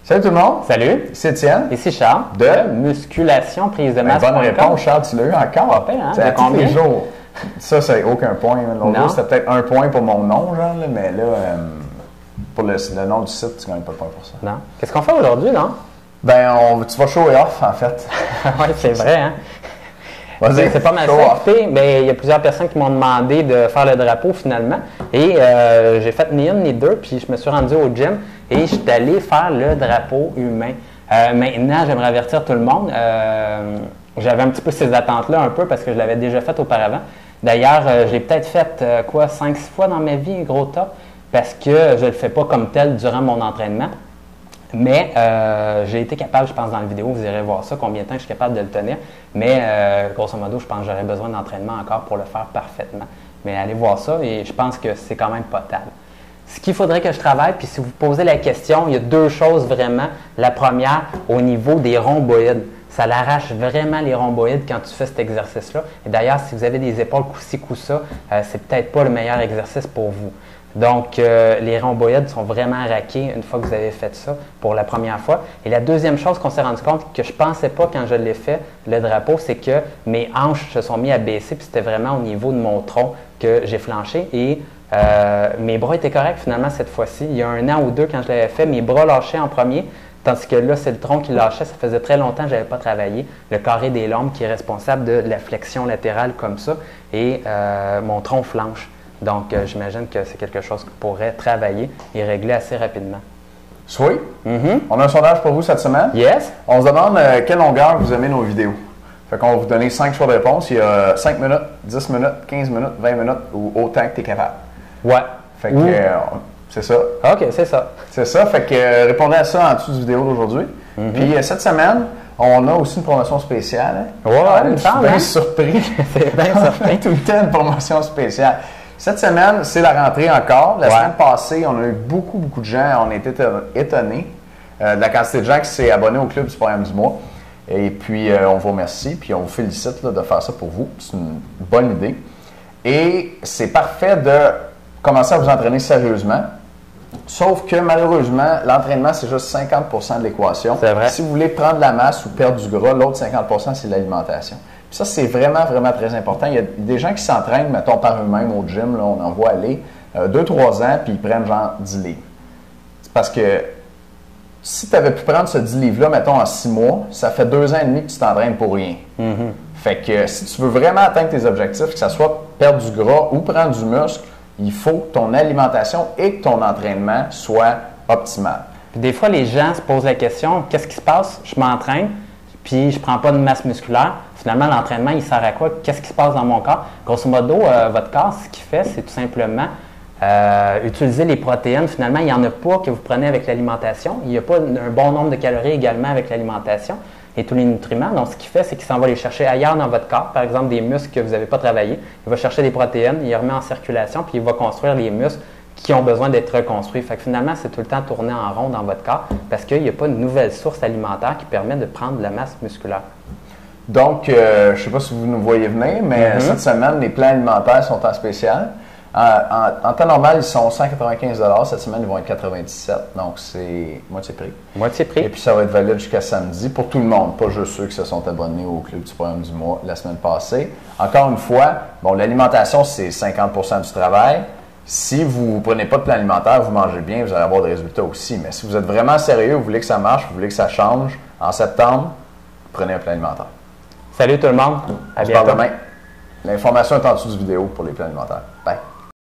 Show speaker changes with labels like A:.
A: Salut tout le monde.
B: Salut.
A: C'est Étienne.
B: Ici Charles.
A: De
B: musculation prise de masse.
A: Bonne réponse, Charles. Tu l'as eu encore.
B: Pas pire, hein?
A: C'est à tous les jours. Ça, c'est aucun point. L'autre jour, c'était peut-être un point pour mon nom, genre, là, mais là, pour le nom du site, tu ne gagnes pas de point pour ça.
B: Non. Qu'est-ce qu'on fait aujourd'hui, non?
A: Ben, tu vas show et off, en fait.
B: Oui, c'est vrai, hein?
A: Vas-y,
B: c'est pas mal
A: show
B: ça.
A: off.
B: Ben, il y a plusieurs personnes qui m'ont demandé de faire le drapeau finalement. Et j'ai fait ni une ni deux, puis je me suis rendu au gym et je suis allé faire le drapeau humain. Maintenant, j'aimerais avertir tout le monde. J'avais un petit peu ces attentes-là, un peu, parce que je l'avais déjà fait auparavant. D'ailleurs, je l'ai peut-être fait 5-6 fois dans ma vie, gros top, parce que je ne le fais pas comme tel durant mon entraînement. Mais j'ai été capable, je pense, dans la vidéo, vous irez voir ça, combien de temps je suis capable de le tenir. Mais grosso modo, je pense que j'aurais besoin d'entraînement encore pour le faire parfaitement. Mais allez voir ça et je pense que c'est quand même potable. Ce qu'il faudrait que je travaille, puis si vous posez la question, il y a deux choses vraiment. La première, au niveau des rhomboïdes. Ça l'arrache vraiment les rhomboïdes quand tu fais cet exercice-là. Et d'ailleurs, si vous avez des épaules coup-ci, coup-ça, c'est peut-être pas le meilleur exercice pour vous. Donc, les rhomboïdes sont vraiment raqués une fois que vous avez fait ça pour la première fois. Et la deuxième chose qu'on s'est rendu compte que je ne pensais pas quand je l'ai fait, le drapeau, c'est que mes hanches se sont mis à baisser, puis c'était vraiment au niveau de mon tronc que j'ai flanché. Et mes bras étaient corrects finalement cette fois-ci. Il y a 1 an ou 2, quand je l'avais fait, mes bras lâchaient en premier. Tandis que là, c'est le tronc qui lâchait. Ça faisait très longtemps que je n'avais pas travaillé. Le carré des lombes qui est responsable de la flexion latérale comme ça. Et mon tronc flanche. Donc, j'imagine que c'est quelque chose qu'on pourrait travailler et régler assez rapidement.
A: Sweet. On a un sondage pour vous cette semaine.
B: Yes.
A: On se demande quelle longueur vous aimez nos vidéos. Fait qu'on va vous donner 5 choix de réponse. Il y a 5 minutes, 10 minutes, 15 minutes, 20 minutes ou autant que tu es capable.
B: Ouais.
A: Fait que c'est ça.
B: OK, c'est ça.
A: C'est ça. Fait que répondez à ça en dessous de vidéo d'aujourd'hui. Puis cette semaine, on a aussi une promotion spéciale. Hein?
B: Ouais, il me
A: je suis
B: semble,
A: bien
B: hein?
A: surpris.
B: C'est bien surpris.
A: Tout le temps une promotion spéciale. Cette semaine, c'est la rentrée encore. La semaine passée, on a eu beaucoup de gens. On a été étonnés de la quantité de gens qui s'est abonnés au Club du Programme du mois. Et puis, on vous remercie. Puis, on vous félicite là, de faire ça pour vous. C'est une bonne idée. Et c'est parfait de commencer à vous entraîner sérieusement. Sauf que malheureusement, l'entraînement, c'est juste 50% de l'équation.
B: C'est vrai.
A: Si vous voulez prendre de la masse ou perdre du gras, l'autre 50%, c'est l'alimentation. Puis ça, c'est vraiment, vraiment très important. Il y a des gens qui s'entraînent, mettons, par eux-mêmes au gym, là, on en voit aller 2-3 ans, puis ils prennent genre 10 livres. C'est parce que si tu avais pu prendre ce 10 livres-là, mettons, en 6 mois, ça fait 2 ans et demi que tu t'entraînes pour rien. Fait que si tu veux vraiment atteindre tes objectifs, que ce soit perdre du gras ou prendre du muscle, il faut que ton alimentation et que ton entraînement soient optimales.
B: Puis des fois, les gens se posent la question, qu'est-ce qui se passe? Je m'entraîne, puis je ne prends pas de masse musculaire. Finalement, l'entraînement, il sert à quoi? Qu'est-ce qui se passe dans mon corps? Grosso modo, votre corps, ce qu'il fait, c'est tout simplement utiliser les protéines. Finalement, il n'y en a pas que vous prenez avec l'alimentation. Il n'y a pas un bon nombre de calories également avec l'alimentation et tous les nutriments. Donc, ce qu'il fait, c'est qu'il s'en va les chercher ailleurs dans votre corps. Par exemple, des muscles que vous n'avez pas travaillé. Il va chercher des protéines, il les remet en circulation, puis il va construire les muscles qui ont besoin d'être reconstruits. Fait que finalement, c'est tout le temps tourné en rond dans votre corps parce qu'il n'y a pas de nouvelle source alimentaire qui permet de prendre de la masse musculaire.
A: Donc, je ne sais pas si vous nous voyez venir, mais cette semaine, les plans alimentaires sont en spécial. En temps normal, ils sont 195 $. Cette semaine, ils vont être 97 $. Donc, c'est moitié prix.
B: Moitié prix.
A: Et puis, ça va être valide jusqu'à samedi pour tout le monde, pas juste ceux qui se sont abonnés au Club du Programme du mois la semaine passée. Encore une fois, bon, l'alimentation, c'est 50% du travail. Si vous ne prenez pas de plan alimentaire, vous mangez bien, vous allez avoir des résultats aussi. Mais si vous êtes vraiment sérieux, vous voulez que ça marche, vous voulez que ça change, en septembre, prenez un plan alimentaire.
B: Salut tout le monde. À
A: On se
B: bientôt.
A: parle demain. L'information est en dessous de vidéo pour les plans alimentaires. Bye.